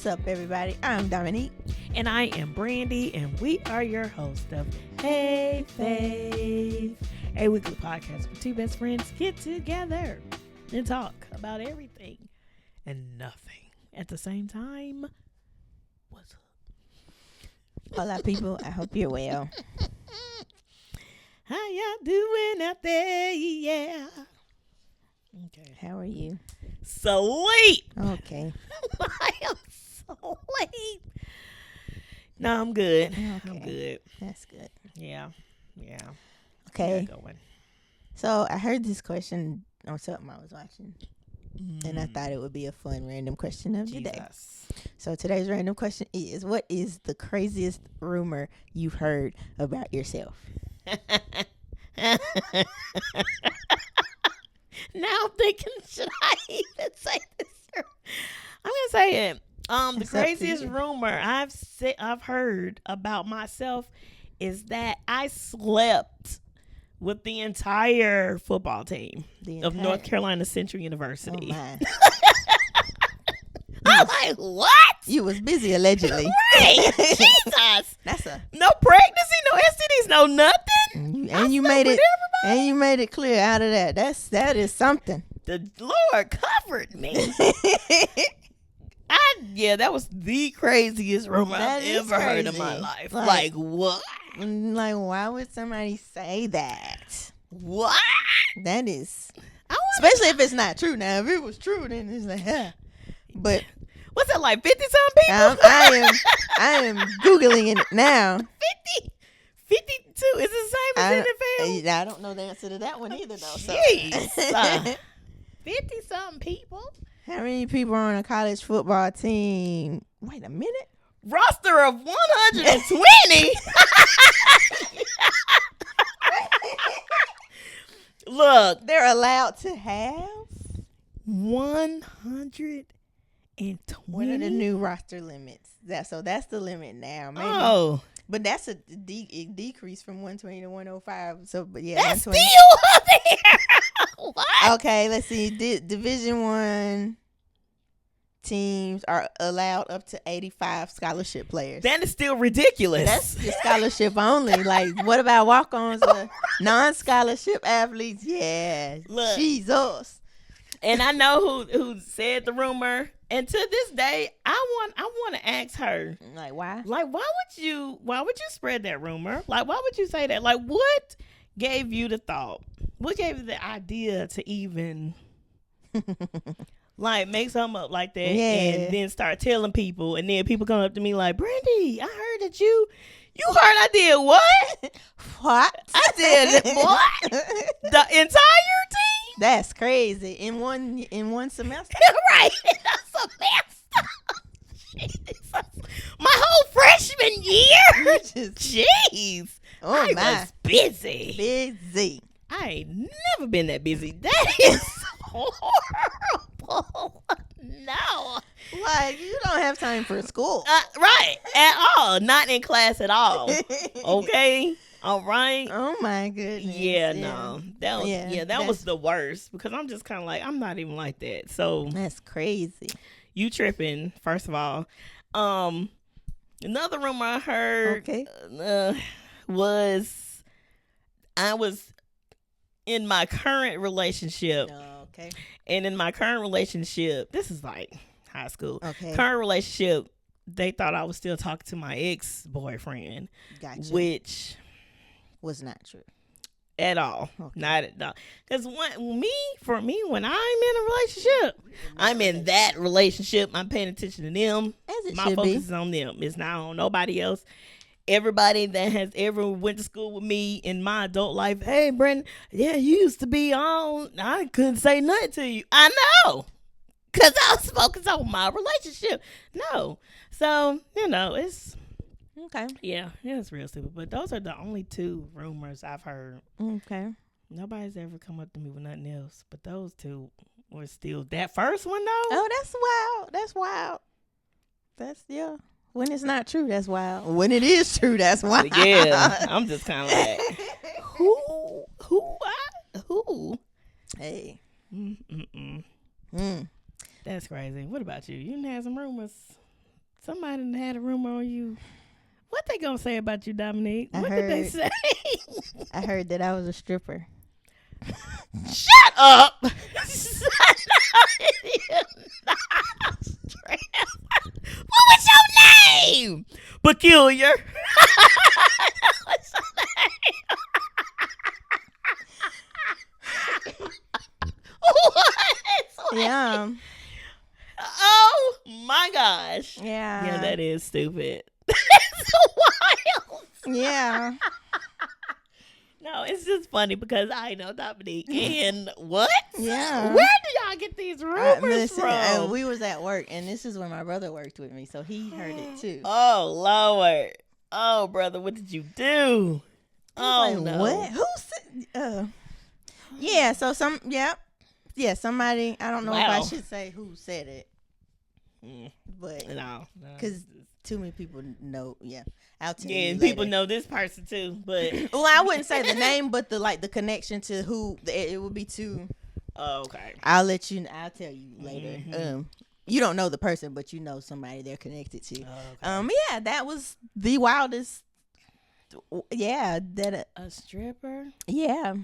up, everybody? I'm Dominique. And I am Brandy, and we are your host of Hey Fave, a weekly podcast where two best friends get together and talk about everything and nothing at the same time. What's up? Hola, people. I hope you're well. How y'all doing out there? Yeah. Okay. How are you? Sleep. Okay. I am sleep. No, I'm good. Okay. I'm good. That's good. Yeah. Okay. Going. So I heard this question on something I was watching, and I thought it would be a fun random question of the day. So today's random question is, what is the craziest rumor you've heard about yourself? Now I'm thinking, should I even say this? I'm gonna say it. The craziest rumor I've heard about myself is that I slept with the entire football team of North Carolina Central University. Oh my. I'm like, what? You was busy allegedly. Right. Jesus. That's a No pregnancy, no STDs, no nothing. you made it clear out of that. That is something. The Lord covered me. That was the craziest rumor I've ever heard in my life. Like what? Like, why would somebody say that? What? That is, especially if it's not true. Now, if it was true, then it's like, yeah. But what's that, like 50-something people? I am Googling it now. 52 is the same as NFL? I don't know the answer to that one either, though. Jeez. 50-something people? How many people are on a college football team? Wait a minute. Roster of 120? Look. They're allowed to have 120. What are the new roster limits? That's the limit now. Maybe. Oh. But that's a decrease from 120 to 105. So, but yeah, that's 120. Still up there. What? Okay, let's see. Division I teams are allowed up to 85 scholarship players. That is still ridiculous. That's just scholarship only. Like, what about walk-ons or non-scholarship athletes? Yeah, look, Jesus. And I know who said the rumor. And to this day, I want to ask her, like, why? Like, why would you spread that rumor? Like, why would you say that? Like, what gave you the thought? What gave you the idea to even like make something up like that and then start telling people, and then people come up to me like, Brandy, I heard that you heard I did what? What? I did what? The entire team? That's crazy. In one semester? Right. In a semester. Jesus. My whole freshman year? Jeez. Oh, I my. was busy. Busy. I ain't never been that busy. That is horrible. No. Like, you don't have time for school. Right. At all. Not in class at all. Okay. All right. Oh my goodness. Yeah, no. That was the worst, because I'm just kind of like, I'm not even like that. So that's crazy. You tripping, first of all. Another rumor I heard was I was in my current relationship. Okay. And in my current relationship, this is like high school. Okay. Current relationship, they thought I was still talking to my ex-boyfriend. Gotcha. Which was not true. At all. Okay. Not at all. Because for me, when I'm in a relationship, I'm in that relationship. I'm paying attention to them. My focus is on them. It's not on nobody else. Everybody that has ever went to school with me in my adult life, hey, Brendan, yeah, you used to be on. I couldn't say nothing to you. I know. Because I was focused on my relationship. No. So, it's... Okay. Yeah, it's real stupid. But those are the only two rumors I've heard. Okay. Nobody's ever come up to me with nothing else. But those two were still... That first one, though? Oh, that's wild. That's wild. That's, yeah. When it's not true, that's wild. When it is true, that's wild. Yeah. I'm just kind of like, who? Hey. That's crazy. What about you? You didn't have some rumors Somebody had a rumor on you. What they gonna say about you, Dominique? What did they say? I heard that I was a stripper. Shut up! What was your name? Peculiar. What's your name? What? Yeah. Oh my gosh. Yeah. Yeah, that is stupid. That's wild. Yeah. No, it's just funny because I know Dominique. And what? Yeah. Where do y'all get these rumors from? We was at work, and this is when my brother worked with me, so he heard it too. Oh, Lord. Oh, brother, what did you do? Oh, like, no. What? Who said? Yeah. So yeah. Somebody. I don't know if I should say who said it, but no, because too many people know. Yeah, I'll tell you. Yeah, and later. people know this person too, but well, I wouldn't say the name, but the connection to who it would be to. Oh, okay. I'll tell you later. Mm-hmm. You don't know the person, but you know somebody they're connected to. Oh, okay. Yeah, that was the wildest. Yeah, that a stripper. Yeah.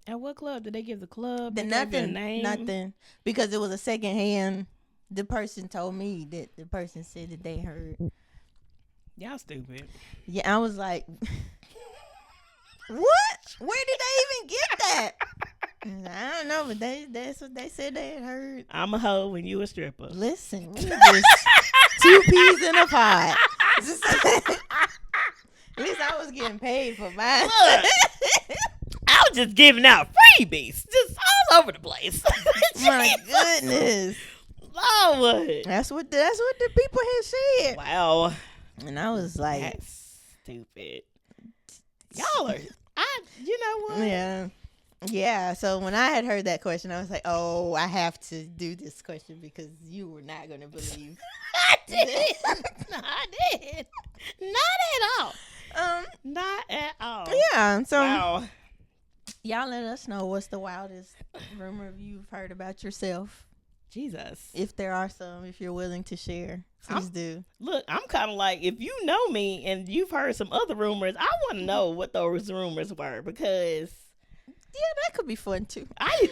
At what club did they give the club? Nothing, because it was a secondhand. The person told me that the person said that they heard. Y'all stupid. Yeah, I was like, what? Where did they even get that? I don't know, but that's what they said they had heard. I'm a hoe when you a stripper. Listen, we just 2 peas in a pod. At least I was getting paid for mine. Look, I was just giving out freebies, just all over the place. My goodness, Lord, that's what the people had said. Wow, and I was like, that's stupid. Y'all are, you know what? Yeah. So when I had heard that question, I was like, oh, I have to do this question because you were not going to believe. I did. I did. Not at all. Not at all. Yeah. So wow. Y'all let us know what's the wildest rumor you've heard about yourself. Jesus. If there are some, if you're willing to share, please do. Look, I'm kind of like, if you know me and you've heard some other rumors, I want to know what those rumors were because. Yeah, that could be fun too. I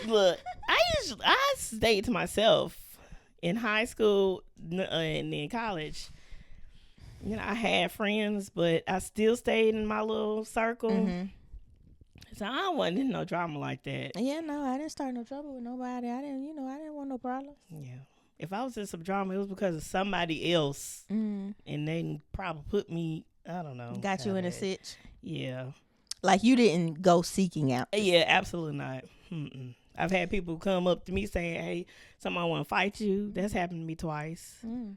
stayed to myself in high school and in college. You know, I had friends, but I still stayed in my little circle. Mm-hmm. So I wasn't in no drama like that. Yeah, no, I didn't start no trouble with nobody. I didn't want no problems. Yeah. If I was in some drama, it was because of somebody else. Mm. And they probably put me, I don't know. Got you in a sitch. Yeah. Like you didn't go seeking out. Yeah, absolutely not. Mm-mm. I've had people come up to me saying, hey, somebody want to fight you. That's happened to me twice. Mm.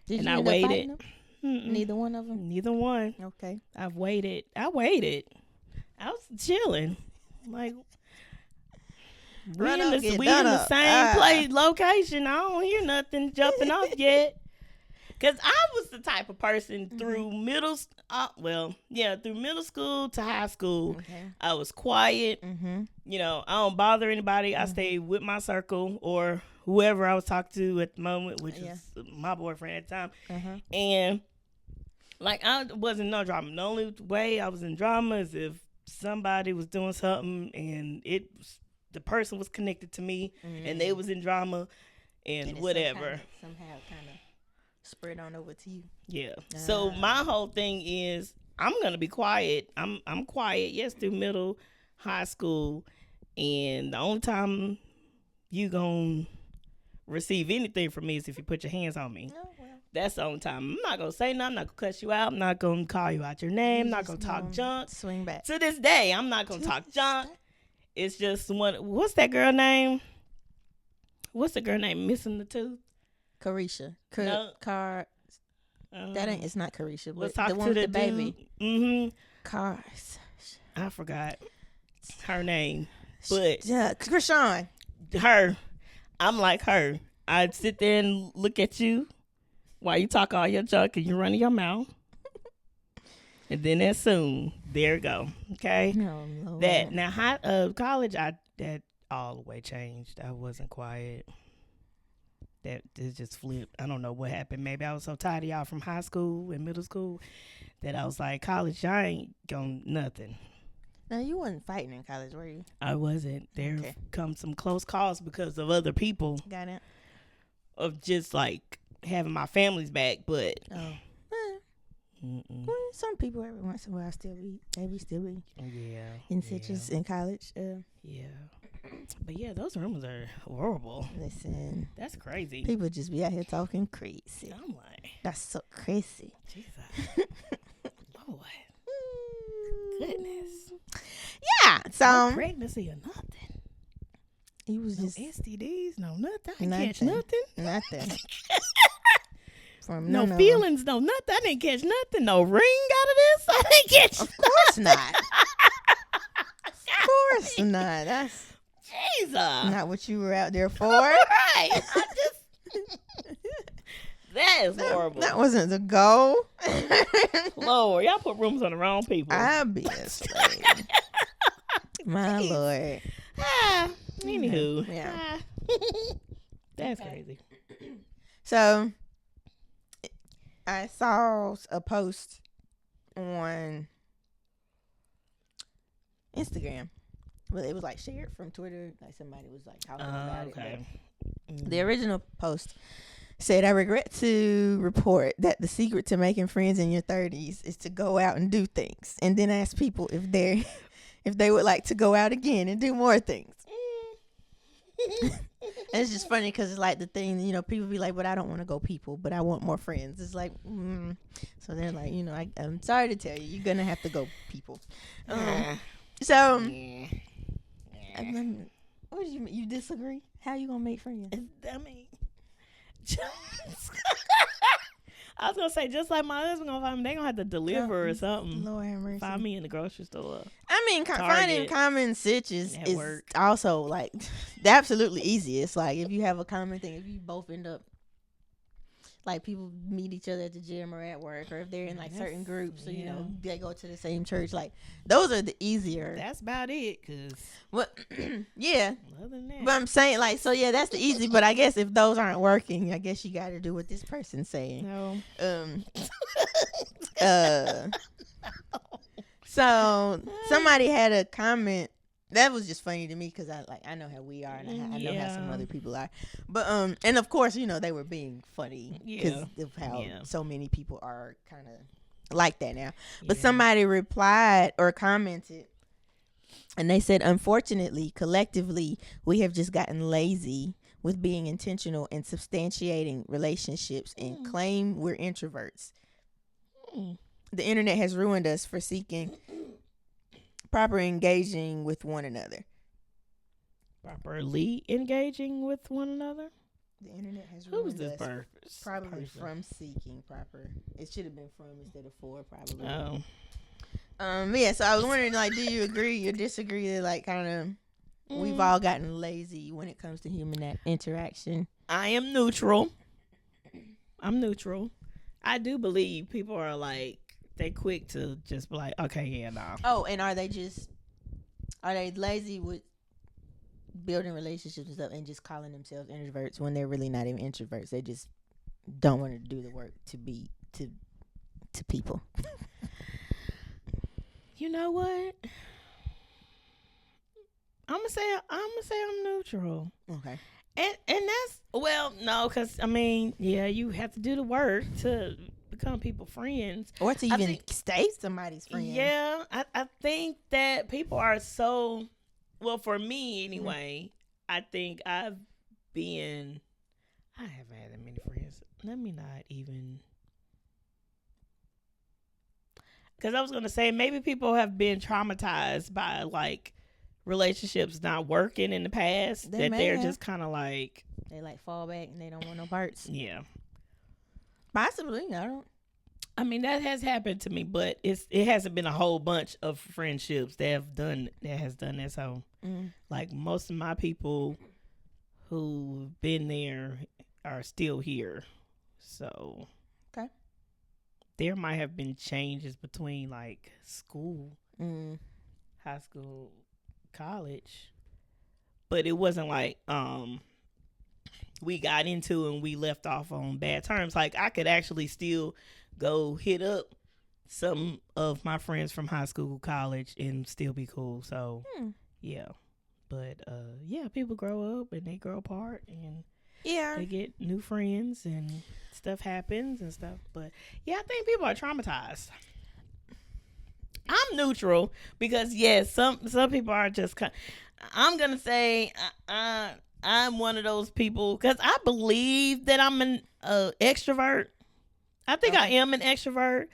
Did and you I waited. Neither one of them? Neither one. Okay. I waited. I was chilling. Like, we in the same place, location. I don't hear nothing jumping off yet. Because I was the type of person through middle school to high school. Okay. I was quiet. Mm-hmm. You know, I don't bother anybody. I stayed with my circle or whoever I was talking to at the moment, which was my boyfriend at the time. Uh-huh. And, like, I wasn't no drama. The only way I was in drama is if somebody was doing something and the person was connected to me and they was in drama and whatever. Somehow kind of spread on over to you. Yeah. So my whole thing is I'm gonna be quiet. I'm quiet. Yes, through middle, high school, and the only time you gonna receive anything from me is if you put your hands on me. Oh, well. That's the only time. I'm not gonna say nothing. I'm not gonna cuss you out. I'm not gonna call you out your name. I'm not gonna talk junk. Swing back. To this day, I'm not gonna talk junk. It's just what's that girl name? What's the girl name missing the tooth? Carisha. It's not Carisha, but the one with the baby. Mm-hmm. Cars. I forgot her name. But Krishan. Her. I'm like her. I'd sit there and look at you while you talk all your junk and you running your mouth. And then as soon, there you go. Okay? No, that now college that all the way changed. I wasn't quiet. that it just flipped. I don't know what happened. Maybe I was so tired of y'all from high school and middle school that I was like, college, y'all ain't going nothing. Now, you wasn't fighting in college, were you? I wasn't. There come some close calls because of other people. Got it. Of just like having my family's back, but well, some people every once in a while still be in citrus in college. Yeah. But yeah, those rumors are horrible. Listen, that's crazy. People just be out here talking crazy. I'm like, that's so crazy. Jesus. Lord. Goodness. Yeah. So no pregnancy or nothing. He was no just STDs, no nothing. I didn't catch nothing. Nothing. From no feelings, no nothing. I didn't catch nothing. No ring out of this. I didn't catch. Of course not. Of course not. That's Jesus. Not what you were out there for. Right. That is horrible. That wasn't the goal. Lord, y'all put rumors on the wrong people. Obviously. My Lord. Anywho. Yeah. That's crazy. So, I saw a post on Instagram. Well, it was like shared from Twitter. Like somebody was like talking about it. The original post said, I regret to report that the secret to making friends in your 30s is to go out and do things. And then ask people if they would like to go out again and do more things. And it's just funny because it's like the thing, people be like, but I don't want to go people, but I want more friends. It's like, So they're like, I'm sorry to tell you, you're going to have to go people. So, what do you disagree? How you going to make friends? I mean, I was gonna say, just like my husband gonna find me, they gonna have to deliver or something. Lord have mercy. Find me in the grocery store. I mean, finding common situations is also like the absolutely easiest. Like if you have a common thing, if you both end up like people meet each other at the gym or at work, or if they're in like certain groups, so they go to the same church. Like those are the easier. That's about it, cause yeah. Other than that. But I'm saying that's the easy. But I guess if those aren't working, I guess you got to do what this person's saying. No. So somebody had a comment. That was just funny to me because I know how we are and I know how some other people are, but and of course they were being funny because of how so many people are kind of like that now. But somebody replied or commented, and they said, unfortunately, collectively, we have just gotten lazy with being intentional and substantiating relationships and claim we're introverts. The internet has ruined us for seeking proper engaging with one another. Properly engaging with one another? The internet has ruined this us. Probably from seeking proper. It should have been from instead of for, probably. Yeah, so I was wondering, do you agree or disagree that, kind of, we've all gotten lazy when it comes to human interaction? I am neutral. I'm neutral. I do believe people are they quick to just be like, okay, yeah, nah. Oh, and are they lazy with building relationships and stuff and just calling themselves introverts when they're really not even introverts? They just don't want to do the work to be to people. You know what? I'm gonna say I'm neutral. Okay. And that's no, because you have to do the work to become people friends or to even stay somebody's friend. Yeah, I think that people are so for me anyway. I think I haven't had that many friends. Let me not even, because I was gonna say maybe people have been traumatized by relationships not working in the past, they're just kind of they fall back and they don't want no parts. Yeah. Possibly, I mean, that has happened to me, but it hasn't been a whole bunch of friendships that has done that. So, most of my people who've been there are still here. So, okay, there might have been changes between school, high school, college, but it wasn't we got into and we left off on bad terms. Like, I could actually still go hit up some of my friends from high school, college, and still be cool. So, yeah. But, people grow up and they grow apart and they get new friends and stuff happens and stuff. But, yeah, I think people are traumatized. I'm neutral because, yes, some people are just I'm going to say I'm one of those people because I believe that I'm an extrovert. I think I am an extrovert,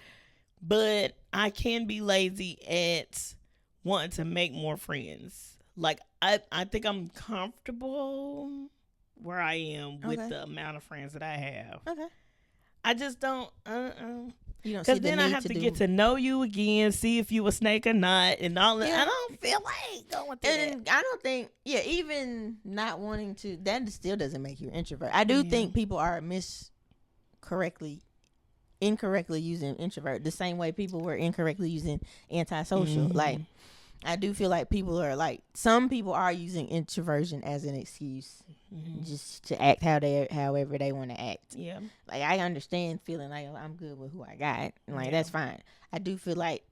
but I can be lazy at wanting to make more friends. Like, I think I'm comfortable where I am with the amount of friends that I have. Okay. I just don't, because then I have to get to know you again, see if you a snake or not, and all that. I don't feel like going through that. I don't think, even not wanting to, that still doesn't make you an introvert. I do think people are incorrectly using introvert the same way people were incorrectly using antisocial. Like, I do feel like people are like, some people are using introversion as an excuse just to act however they want to act. Yeah. Like, I understand feeling like, oh, I'm good with who I got. Like, that's fine. I do feel like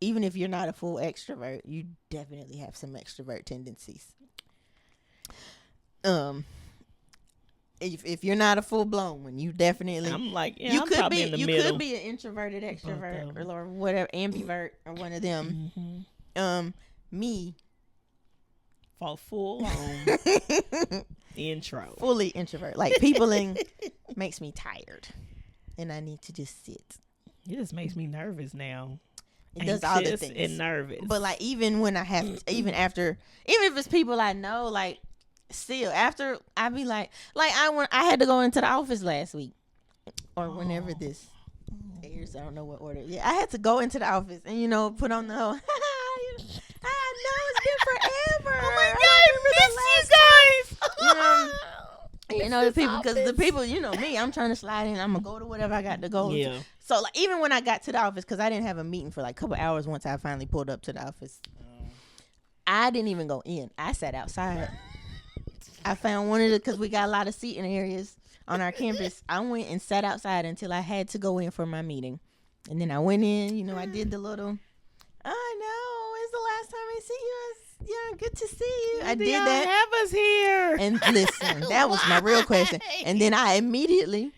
even if you're not a full extrovert, you definitely have some extrovert tendencies. If you're not a full blown one, you definitely. I'm like, you I'm could be in the you middle. could be an introverted extrovert or whatever, ambivert or one of them. Me, for full on intro, fully introvert. Like, peopling makes me tired, and I need to just sit. It just makes me nervous now. It does all the things and nervous. But like, even when I have, even if it's people I know, like. Still, after I be like I had to go into the office last week or whenever this airs. I don't know what order. Yeah, I had to go into the office and put on the whole. I know it's been forever. Oh my god, I miss you guys. The people, because the people, me, I'm trying to slide in. I'm gonna go to whatever I got to go. Yeah. So like, even when I got to the office, because I didn't have a meeting for like a couple hours once I finally pulled up to the office, I didn't even go in. I sat outside. I found one of because we got a lot of seating areas on our campus. I went and sat outside until I had to go in for my meeting. And then I went in, I did the little, I know, it's the last time I see you. Yeah, good to see you. I did that. Have us here. And listen, that was my real question. And then I immediately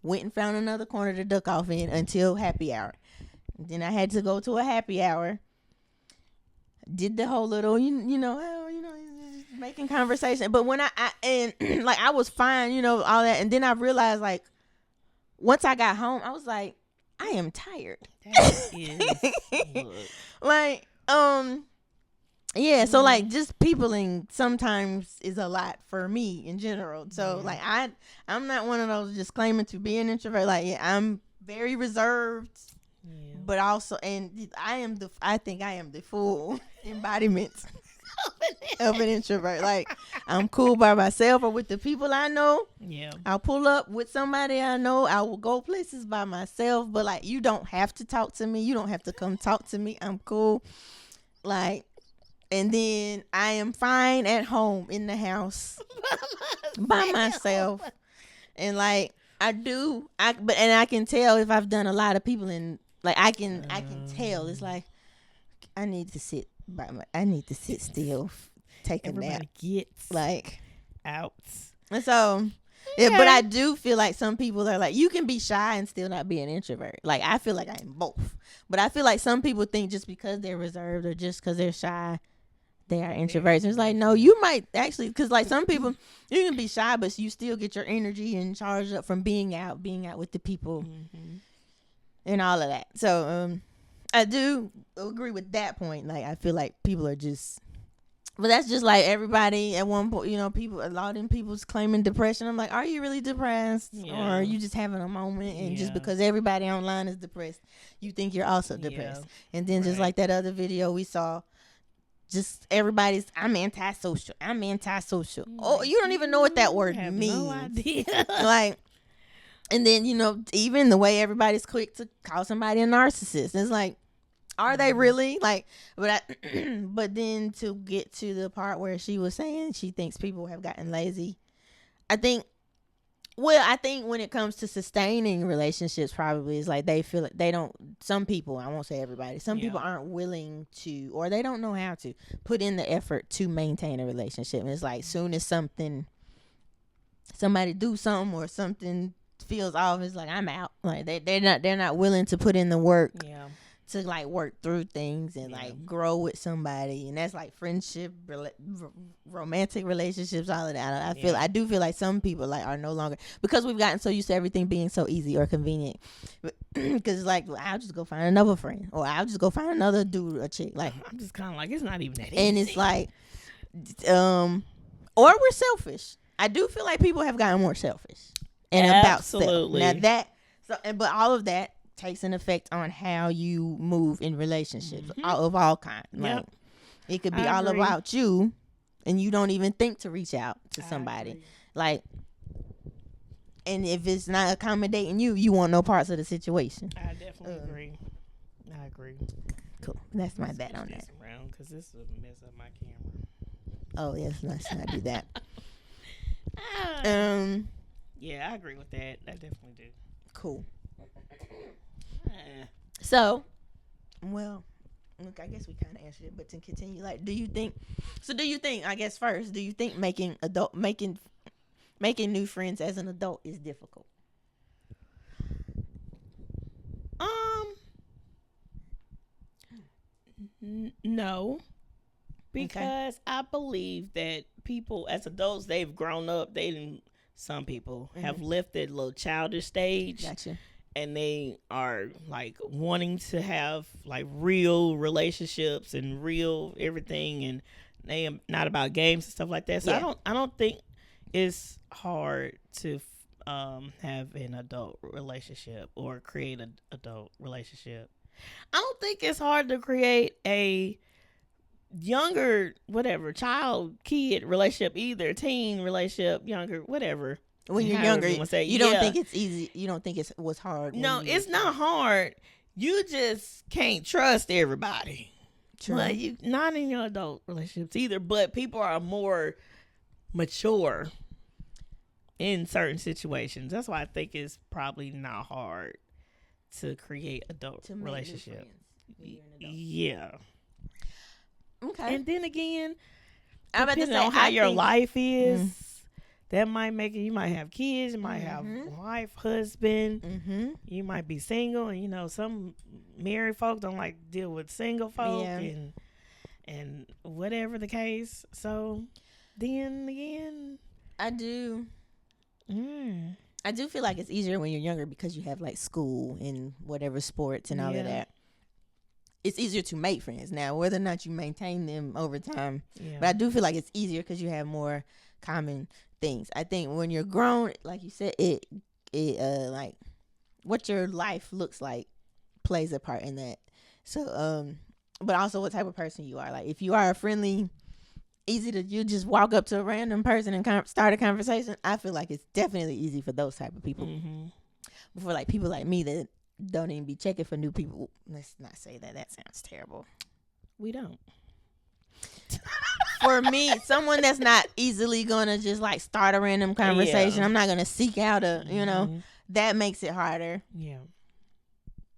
went and found another corner to duck off in until happy hour. Then I had to go to a happy hour. Did the whole little, making conversation. But when I was fine, all that. And then I realized, like, once I got home, I was like, I am tired. That is like, yeah. So like, just peopling sometimes is a lot for me in general. So like, I'm not one of those just claiming to be an introvert. Like, I'm very reserved. Yeah. But also, and I think I am the full embodiment of an introvert. Like, I'm cool by myself or with the people I know. Yeah. I'll pull up with somebody I know. I will go places by myself. But like, you don't have to talk to me. You don't have to come talk to me. I'm cool. Like, and then I am fine at home in the house by myself. And like, I can tell if I've done a lot of people in. Like, I can tell. It's like, I need to sit still, take a nap. Gets like out. And so, but I do feel like some people are like, you can be shy and still not be an introvert. Like, I feel like I am both. But I feel like some people think just because they're reserved or just because they're shy, they are introverts. It's like, no, you might actually, because like some people, you can be shy, but you still get your energy and charged up from being out with the people. And all of that. So I do agree with that point. Like, I feel like people are just, but that's just like everybody at one point, a lot of them people's claiming depression. I'm like, are you really depressed? Or are you just having a moment? And just because everybody online is depressed, you think you're also depressed. And then just like that other video we saw, just everybody's, I'm antisocial. Oh, you don't even know what that word means. No idea. Like, and then, even the way everybody's quick to call somebody a narcissist. It's like, are they really? Like, but then to get to the part where she was saying she thinks people have gotten lazy. I think when it comes to sustaining relationships, probably is like they feel like they don't, some people, I won't say everybody, some people aren't willing to, or they don't know how to put in the effort to maintain a relationship. And it's like soon as somebody do something or something feels off, it's like I'm out. Like they're not willing to put in the work. Yeah. To like work through things and like grow with somebody, and that's like friendship, romantic relationships, all of that. I do feel like some people like are no longer, because we've gotten so used to everything being so easy or convenient. Because it's like, well, I'll just go find another friend, or I'll just go find another dude or chick. Like I'm just kind of like, it's not even that easy. And it's like, or we're selfish. I do feel like people have gotten more selfish and about self. Now but all of that takes an effect on how you move in relationships of all kinds. Like it could be all about you, and you don't even think to reach out to somebody. Like, and if it's not accommodating you, you want no parts of the situation. I definitely agree. I agree. Cool. That's my bet on that. Around, because this will mess up my camera. Oh yes, let's not do that. Yeah, I agree with that. I definitely do. Cool. So, well, look, I guess we kind of answered it, but to continue, like, do you think, I guess first, do you think making new friends as an adult is difficult? No, because I believe that people as adults, they've grown up. Some people have left that little childish stage. Gotcha. And they are like wanting to have like real relationships and real everything, and they are not about games and stuff like that. So I don't think it's hard to have an adult relationship or create an adult relationship. I don't think it's hard to create a younger kid relationship either, teen relationship, younger, whatever. When you're younger, you don't think it's easy. You don't think it was hard. No, it's not hard. You just can't trust everybody. True. Well, you not in your adult relationships either, but people are more mature in certain situations. That's why I think it's probably not hard to create adult relationship. Yeah. Okay. And then again, depending on how your life is. That might make it. You might have kids. You might have wife, husband. You might be single, and some married folk don't like to deal with single folk, and whatever the case. So then again, I do feel like it's easier when you're younger because you have like school and whatever sports and all of that. It's easier to make friends now, whether or not you maintain them over time. Yeah. But I do feel like it's easier because you have more common things. I think when you're grown, like you said, it like what your life looks like plays a part in that. So but also what type of person you are. Like if you are a friendly, you just walk up to a random person and start a conversation, I feel like it's definitely easy for those type of people. But for like people like me that don't even be checking for new people, let's not say that sounds terrible. We don't. For me, someone that's not easily gonna just like start a random conversation, I'm not gonna seek out that makes it harder. Yeah.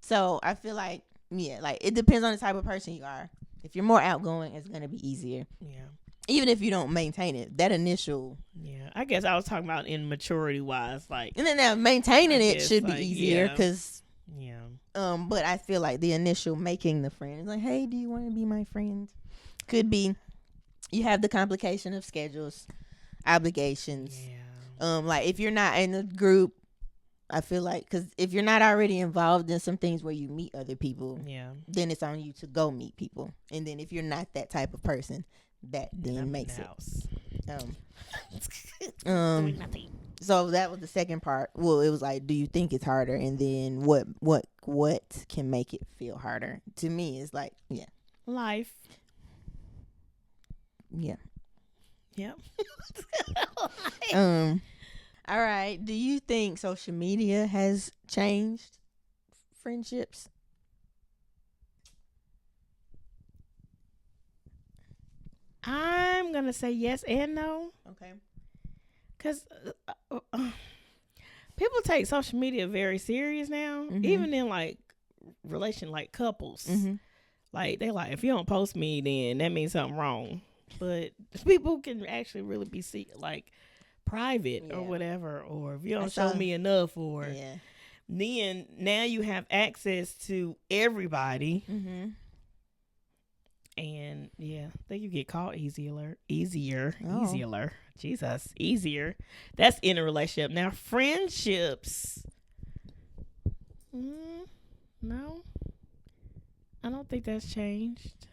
So I feel like like it depends on the type of person you are. If you're more outgoing, it's gonna be easier. Yeah. Even if you don't maintain it, that initial. Yeah, I guess I was talking about in maturity wise, like. And then now maintaining it should be easier because. Yeah. But I feel like the initial making the friend is like, hey, do you want to be my friend? Could be. You have the complication of schedules, obligations. Yeah. Like if you're not in a group, I feel like because if you're not already involved in some things where you meet other people, then it's on you to go meet people. And then if you're not that type of person, that then makes it. So that was the second part. Well, it was like, do you think it's harder? And then what can make it feel harder? To me, it's like, life. Yeah. Yep. All right. Do you think social media has changed friendships? I'm gonna say yes and no. Okay. because people take social media very serious now, even in like like couples. Like they like, if you don't post me, then that means something wrong. But people can actually really be like private or whatever, or if you don't show me enough, or then now you have access to everybody. And then you get caught easier. Jesus, easier. That's in a relationship. Now friendships, no, I don't think that's changed.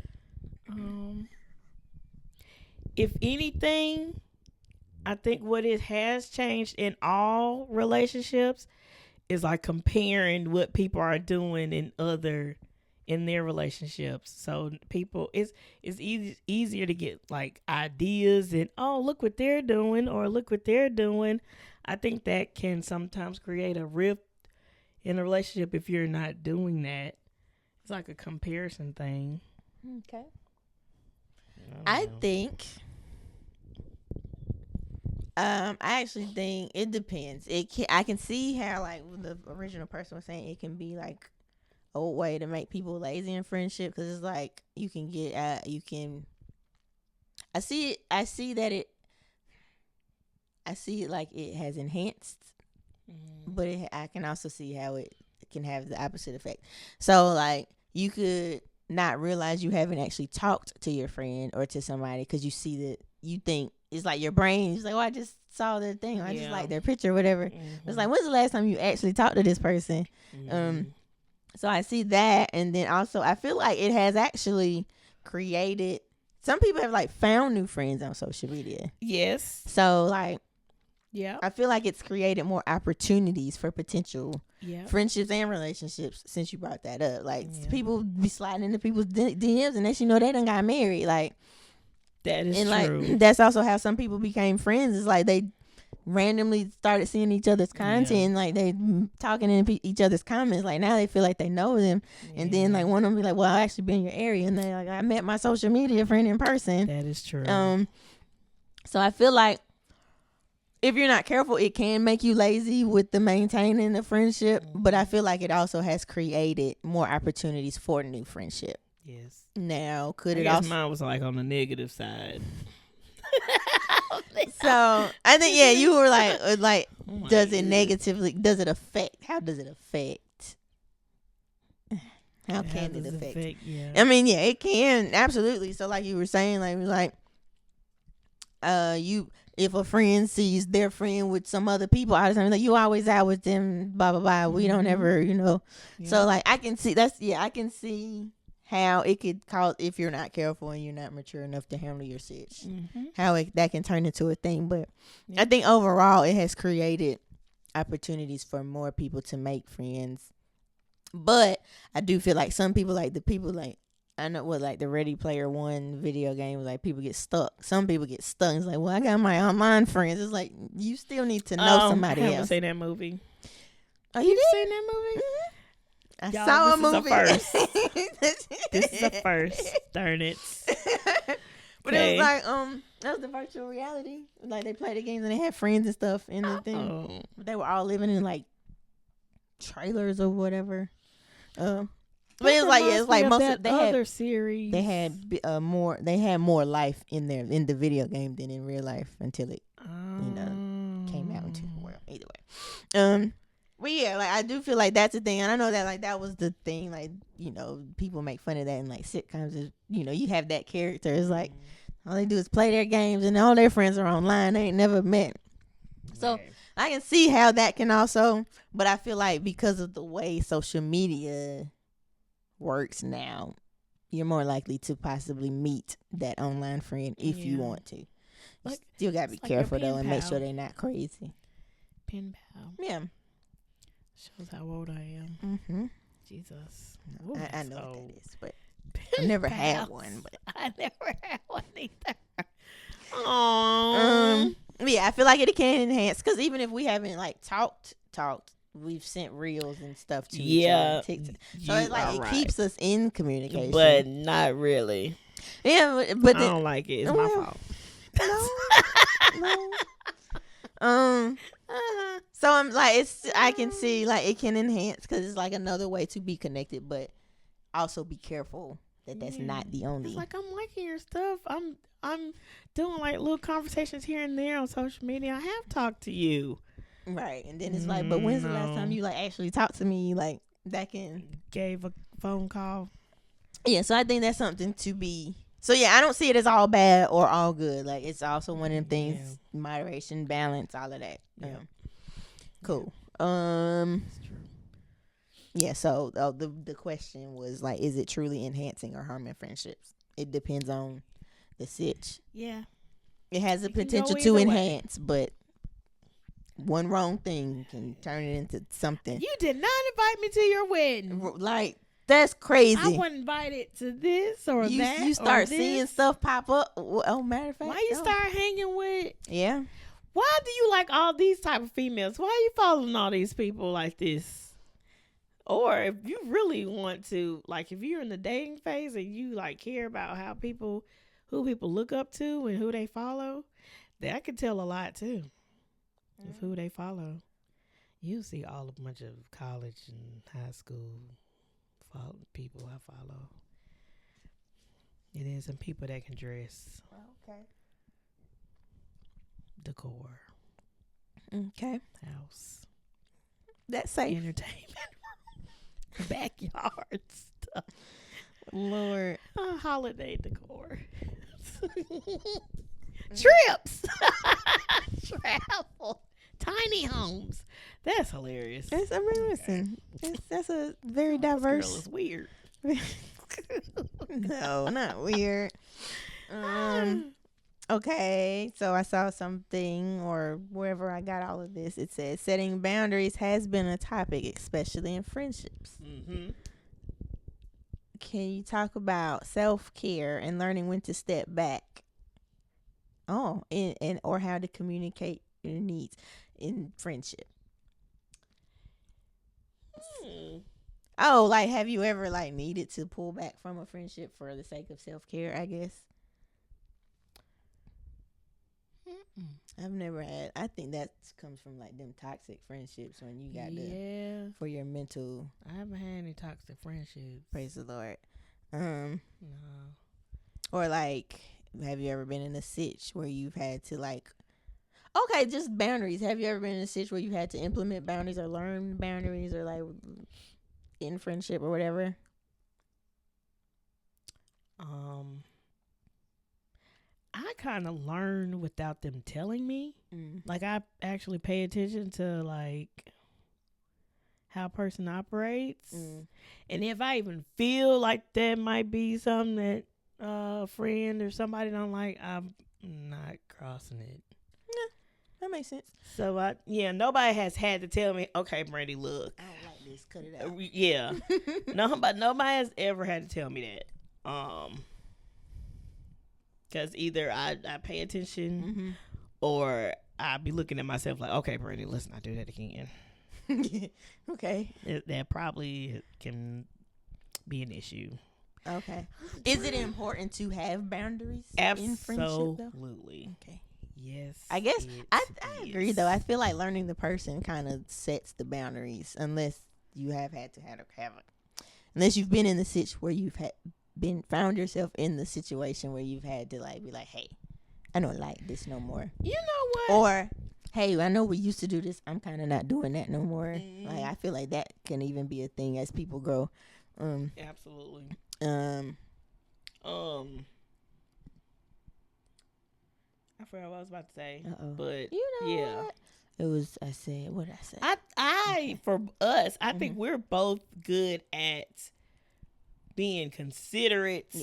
If anything, I think what it has changed in all relationships is like comparing what people are doing in their relationships. So people, it's easier to get like ideas and, oh, look what they're doing, or look what they're doing. I think that can sometimes create a rift in a relationship if you're not doing that. It's like a comparison thing. Okay. I think I actually think it depends. I can see how, like the original person was saying, it can be like a way to make people lazy in friendship, because it's like you can get I see it like it has enhanced, but I can also see how it can have the opposite effect. So like you could not realize you haven't actually talked to your friend or to somebody, because you see that, you think it's like your brain is like, oh, I just saw their thing, or I just like their picture or whatever. It's like, when's the last time you actually talked to this person? So I see that, and then also I feel like it has actually created, some people have like found new friends on social media. Yes. So like, I feel like it's created more opportunities for potential friendships and relationships, since you brought that up. Like people be sliding into people's DMs, and next you know they done got married. Like that is true. Like that's also how some people became friends. It's like they randomly started seeing each other's content, like they talking in each other's comments. Like now they feel like they know them, and then like one of them be like, well, I actually been in your area, and they like, I met my social media friend in person. That is true. So I feel like if you're not careful, it can make you lazy with the maintaining the friendship, but I feel like it also has created more opportunities for new friendship. Yes. Now, could I it guess also? Mine was like on the negative side. So I think you were like, does it negatively? Does it affect? How does it affect? How can it affect? I mean, it can, absolutely. So like you were saying, like if a friend sees their friend with some other people all the time, like, you always out with them, blah blah blah. We don't ever, So like I can see I can see how it could cause, if you're not careful and you're not mature enough to handle your sitch, how that can turn into a thing. But I think overall it has created opportunities for more people to make friends. But I do feel like some people, like the people like, I know what, like the Ready Player One video game, like people get stuck. Some people get stuck. It's like, well, I got my online friends. It's like, you still need to know somebody else. I haven't seen that movie. Oh, you did? Seen that movie? I saw a movie. This is a first. Darn it. But it was like, that was the virtual reality. Like they played the games and they had friends and stuff in the thing. But they were all living in like trailers or whatever. But it was like, it's like most of they other had series. They had more life in the video game than in real life until it came out into the world. Either way, but like I do feel like that's a thing, and I know that like that was the thing. Like people make fun of that in like sitcoms. Is you have that character. It's like all they do is play their games, and all their friends are online. They ain't never met. So I can see how that can also, but I feel like because of the way social media works now, you're more likely to possibly meet that online friend if you want to. You still gotta be careful though, and make sure they're not crazy. Pen pal. Yeah. Shows how old I am. Jesus. Ooh, I know what that is, but I never had one. But I never had one either. Aww. Yeah, I feel like it can enhance, because even if we haven't like talked, we've sent reels and stuff to each other. So it's like it keeps us in communication, but not really. Yeah, but I don't like it. It's my fault. No. So I'm like, I can see like it can enhance because it's like another way to be connected, but also be careful that that's not the only. It's like I'm liking your stuff. I'm doing like little conversations here and there on social media. I have talked to you, right? And then it's like, but when's the last time you like actually talked to me? Like that gave a phone call. Yeah, so I think that's something to be. So yeah, I don't see it as all bad or all good. Like it's also one of them things, moderation, balance, all of that. Yeah. Cool. That's true. Yeah, so the question was like, is it truly enhancing or harming friendships? It depends on the sitch. Yeah. It has the potential to enhance, but one wrong thing can turn it into something. You did not invite me to your wedding. Like, that's crazy. I wasn't invited to this or that. You start seeing stuff pop up. Oh, matter of fact. Why you start hanging with? Yeah. Why do you like all these type of females? Why are you following all these people like this? Or if you really want to, like if you're in the dating phase and you like care about who people look up to and who they follow, that could tell a lot too. Of who they follow. You see all a bunch of college and high school people I follow. It is some people that can dress. Okay. Decor. Okay. House. That's safe. Entertainment. Backyard stuff. Lord. Holiday decor. Trips. Travel. Tiny homes. That's hilarious. Listen. That's a very diverse. This girl is weird. No, not weird. Okay, so I saw something, or wherever I got all of this, it says setting boundaries has been a topic, especially in friendships. Mm-hmm. Can you talk about self-care and learning when to step back? Oh, and or how to communicate your needs in friendship. Oh, like have you ever like needed to pull back from a friendship for the sake of self-care, I guess? I've never had. I think that comes from like them toxic friendships when you got to for your mental. I haven't had any toxic friendships. Praise the Lord. No. Or like, have you ever been in a sitch where you've had to like? Okay, just boundaries. Have you ever been in a sitch where you had to implement boundaries or learn boundaries or like in friendship or whatever? I kind of learned without them telling me. Like I actually pay attention to like how a person operates, and if I even feel like that might be something that a friend or somebody don't like, I'm not crossing it. Yeah, that makes sense. So nobody has had to tell me, okay, Brandy, look, I don't like this. Cut it out. Yeah, nobody has ever had to tell me that. Because either I pay attention or I be looking at myself like, okay, Brandy, let's not do that again. Okay. That probably can be an issue. Okay. Is it important to have boundaries in friendship, though? Absolutely. Okay. Yes. I guess I agree, though. I feel like learning the person kind of sets the boundaries unless you have had to have it. Unless you've been in the situation where you've found yourself in the situation where you've had to like be like, hey, I don't like this no more. You know what? Or, hey, I know we used to do this. I'm kind of not doing that no more. Like I feel like that can even be a thing as people grow. Absolutely. I forgot what I was about to say. But you know what? It was. I said. What did I say? For us, I think we're both good at being considerate,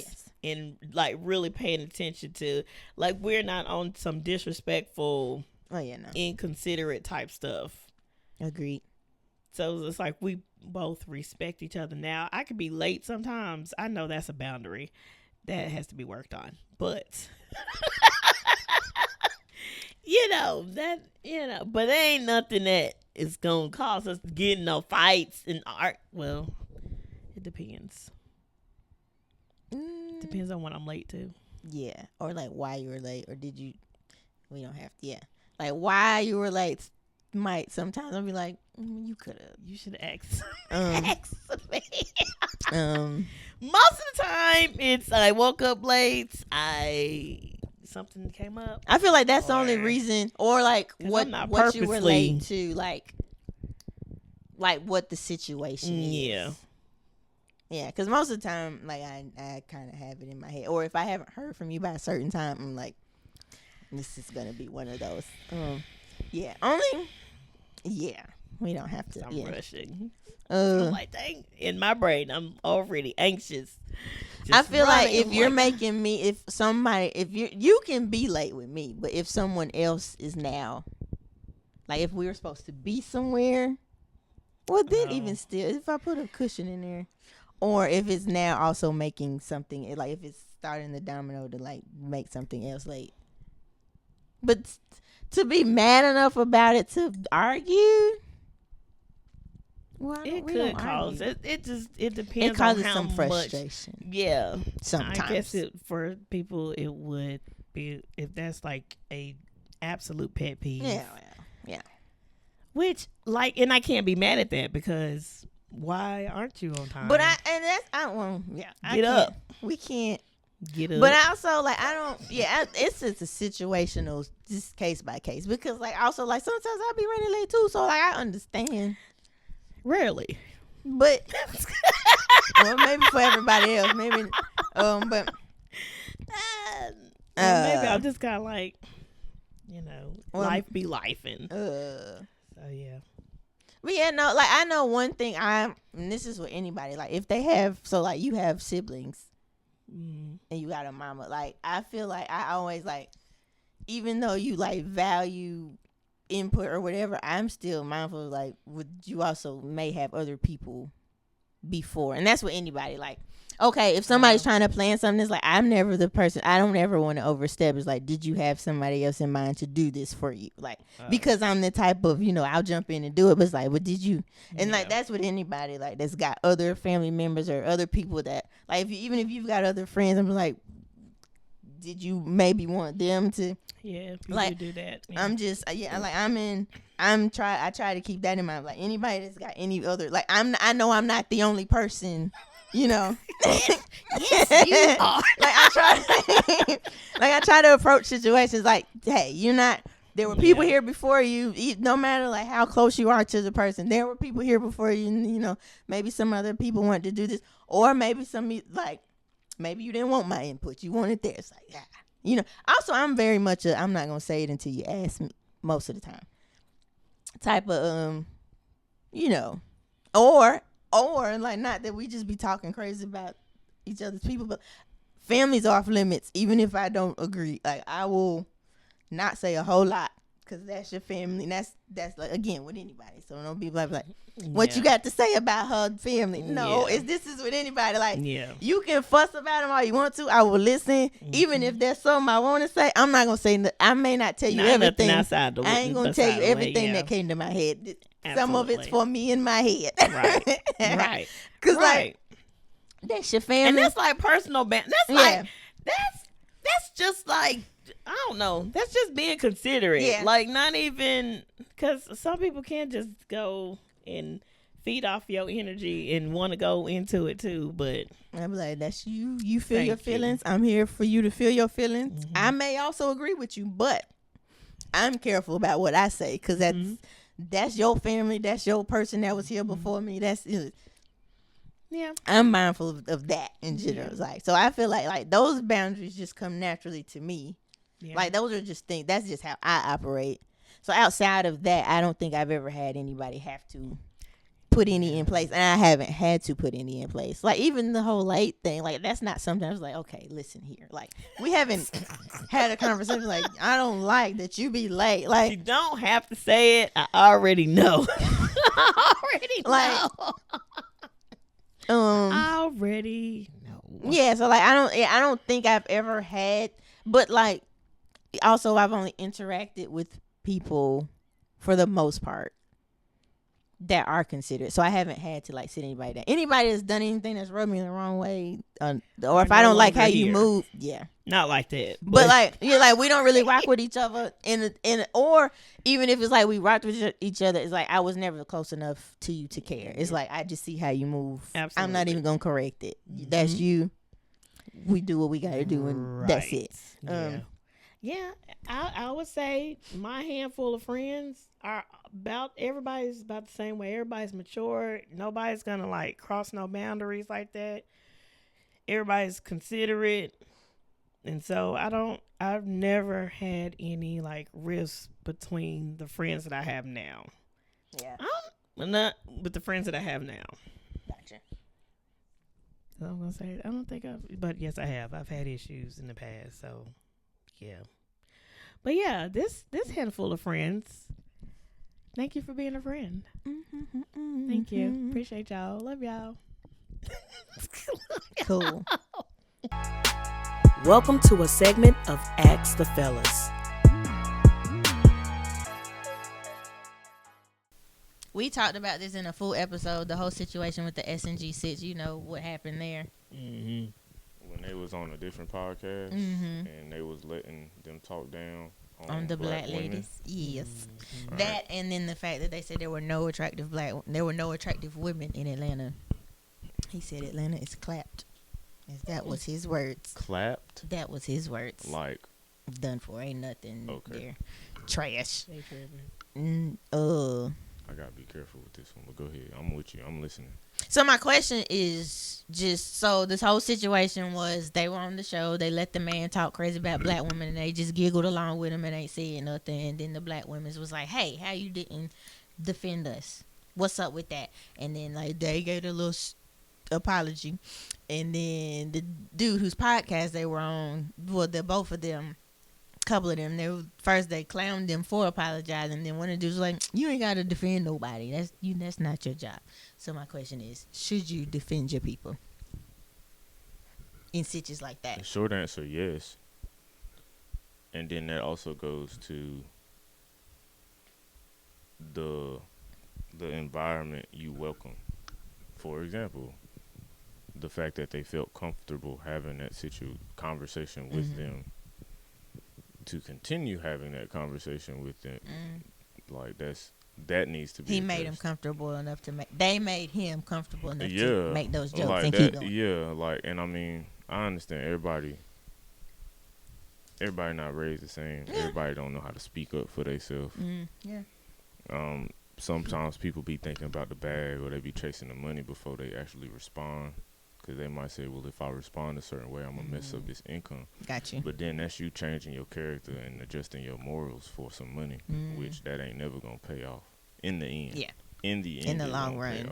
and like really paying attention to, like, we're not on some disrespectful, inconsiderate type stuff. Agreed. So it's like we both respect each other. Now I could be late sometimes. I know that's a boundary that has to be worked on, but but there ain't nothing that is gonna cause us to get in no fights and art. Well, it depends. Depends on what I'm late to. Yeah. Or like why you were late, or did you? We don't have to. Yeah. Like why you were late might sometimes I'll be like, you should ask me. Most of the time it's I woke up late, something came up. I feel like that's the only reason, or like what you were late to, like what the situation is. Yeah, because most of the time, like I kind of have it in my head, or if I haven't heard from you by a certain time, I'm like, this is gonna be one of those. We don't have to. I'm rushing. I'm like, dang, in my brain, I'm already anxious. I feel like if you're making me, if you can be late with me, but if someone else is now, like if we were supposed to be somewhere, well then even still, if I put a cushion in there, or if it's now also making something, like if it's starting the domino to like make something else late, but to be mad enough about it to argue. Well, it could cause it depends. It causes on how some frustration. Much, yeah, sometimes. I guess for people it would be if that's like a absolute pet peeve. Yeah. Which and I can't be mad at that because why aren't you on time? But get up. We can't get up. But also it's just a situational, just case by case, because like also like sometimes I'll be running late too, so like I understand. Rarely, but well, maybe for everybody else, maybe. But maybe I'm just kind of like, life be life, and so yeah. But yeah, no, like I know one thing. And this is with anybody. Like if they have, so like you have siblings, and you got a mama. Like I feel like I always like, even though you like value input or whatever, I'm still mindful of like, would you also may have other people before, and that's with anybody. Like, okay, if somebody's trying to plan something, it's like I'm never the person. I don't ever want to overstep. It's like, did you have somebody else in mind to do this for you? Like, because I'm the type of I'll jump in and do it. But it's like, what did you? And like that's with anybody like that's got other family members or other people that like even if you've got other friends, I'm like, did you maybe want them to? Yeah, if you like do that. Yeah. I'm just I try to keep that in mind. Like anybody that's got any other, like I know I'm not the only person, Yes, you are. I try to approach situations like, hey, you're not. There were people here before you. No matter like how close you are to the person, there were people here before you. Maybe some other people wanted to do this, or maybe maybe you didn't want my input. You wanted theirs. Like, Also, I'm very much I'm not gonna say it until you ask me. Most of the time, type of or like, not that we just be talking crazy about each other's people, but family's off limits. Even if I don't agree, like I will not say a whole lot because that's your family. And that's like again with anybody. So don't be like what you got to say about her family. No, this is with anybody. Like you can fuss about them all you want to. I will listen, even if there's something I want to say. I'm not gonna say. I may not tell you everything. I ain't gonna tell you everything that came to my head. Absolutely. Some of it's for me in my head. Right. Because like that's your family, and that's like personal band. That's like that's just like, I don't know. That's just being considerate. Yeah. Like not even because some people can't just go and feed off your energy and want to go into it too. But I'm like, that's you. You feel your feelings. I'm here for you to feel your feelings. Mm-hmm. I may also agree with you, but I'm careful about what I say because that's your family. That's your person that was here before me. That's I'm mindful of that in general. Like, so I feel like those boundaries just come naturally to me. Yeah. Like those are just things. That's just how I operate. So outside of that, I don't think I've ever had anybody have to put any in place, and I haven't had to put any in place. Like even the whole late thing, like that's not sometimes like, okay, listen here. Like we haven't had a conversation like, I don't like that you be late. Like you don't have to say it. I already know. I already know. I already know. Yeah, so like I don't think I've ever had, but like also I've only interacted with people for the most part that are considerate. So I haven't had to like sit anybody down. Anybody that's done anything that's rubbed me the wrong way, or if I don't like how you move, not like that. But like, like we don't really rock with each other, or even if it's like we rocked with each other, it's like I was never close enough to you to care. It's like I just see how you move. Absolutely. I'm not even gonna correct it. Mm-hmm. That's you. We do what we gotta do, and that's it. Yeah, I would say my handful of friends are everybody's about the same way. Everybody's mature. Nobody's gonna like cross no boundaries like that. Everybody's considerate. And so I've never had any like risks between the friends that I have now. Yeah. Not with the friends that I have now. Gotcha. So I'm going to say, I don't think but yes, I have. I've had issues in the past. So yeah. But yeah, this handful of friends, thank you for being a friend. Mm-hmm. Thank you. Appreciate y'all. Love y'all. Cool. Welcome to a segment of Ask the Fellas. We talked about this in a full episode, the whole situation with the SNG6. You know what happened there. Mm-hmm. When they was on a different podcast and they was letting them talk down on the black ladies. Women. Yes. Mm-hmm. That and then the fact that they said there were no attractive women in Atlanta. He said Atlanta is clapped. That was his words. Clapped? That was his words. Like? Done for. Ain't nothing there. Trash. I gotta be careful with this one, but go ahead. I'm with you. I'm listening. So my question is just, so this whole situation was they were on the show. They let the man talk crazy about black women, and they just giggled along with him and ain't said nothing. And then the black women was like, hey, how you didn't defend us? What's up with that? And then like they gave a little apology, and then the dude whose podcast they were on, well, both of them, couple of them, they clowned them for apologizing, and then one of the dudes was like, you ain't gotta defend nobody, that's not your job. So my question is, should you defend your people in situations like that? The short answer, yes. And then that also goes to the environment you welcome. For example, the fact that they felt comfortable having that conversation with them, to continue having that conversation with them, like that needs to be. He addressed. Made him comfortable enough to make. They made him comfortable enough to make those jokes like and that, keep going. Yeah, like, and I mean, I understand everybody not raised the same. Yeah. Everybody don't know how to speak up for themselves. Yeah. Sometimes people be thinking about the bag, or they be chasing the money before they actually respond. Because they might say, well, if I respond a certain way, I'm going to mess up this income. Got you. But then that's you changing your character and adjusting your morals for some money, which that ain't never going to pay off in the end. Yeah. In the end. In the long run.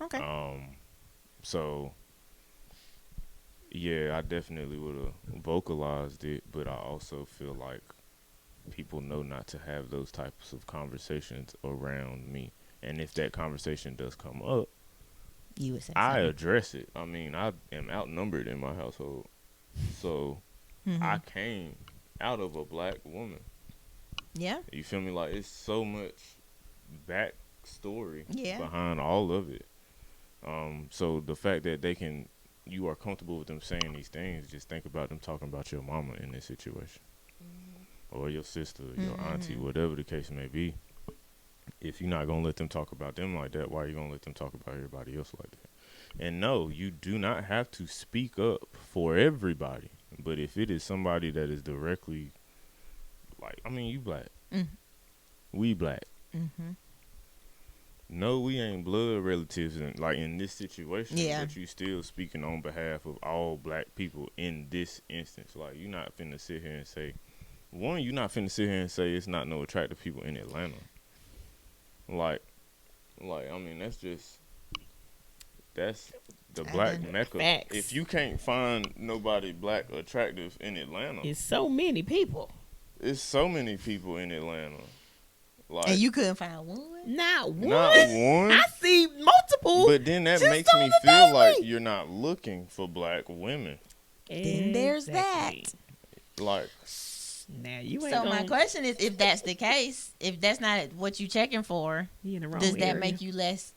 Okay. So, yeah, I definitely would have vocalized it, but I also feel like people know not to have those types of conversations around me. And if that conversation does come up, you would say I address it. I mean, I am outnumbered in my household. So I came out of a black woman. Yeah. You feel me? Like, it's so much backstory behind all of it. So the fact that you are comfortable with them saying these things, just think about them talking about your mama in this situation. Or your sister, your auntie, whatever the case may be. If you're not going to let them talk about them like that, why are you going to let them talk about everybody else like that? And no, you do not have to speak up for everybody. But if it is somebody that is directly, like, I mean, you black. We black. No, we ain't blood relatives in this situation. Yeah. But you still speaking on behalf of all black people in this instance. Like, you're not finna sit here and say, it's not no attractive people in Atlanta. Like, I mean, that's the black mecca. Facts. If you can't find nobody black attractive in Atlanta, it's so many people. It's so many people in Atlanta. Like, and you couldn't find one? Not one. I see multiple. But then that makes me feel like you're not looking for black women. Then there's that. Like, Now you ain't so my question is, if that's the case, if that's not what you checking for, does that make you less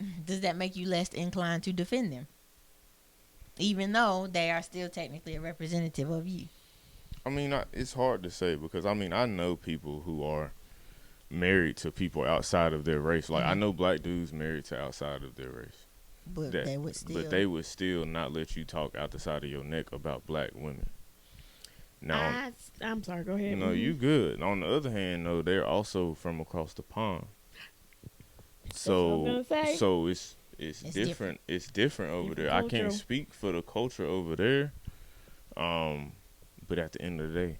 inclined to defend them, even though they are still technically a representative of you? I mean, it's hard to say because I know people who are married to people outside of their race. Like I know black dudes married to outside of their race, but they would still not let you talk out the side of your neck about black women. Now, I'm sorry. Go ahead. You good. On the other hand, though, they're also from across the pond. So it's different. It's different over there. I can't speak for the culture over there. But at the end of the day,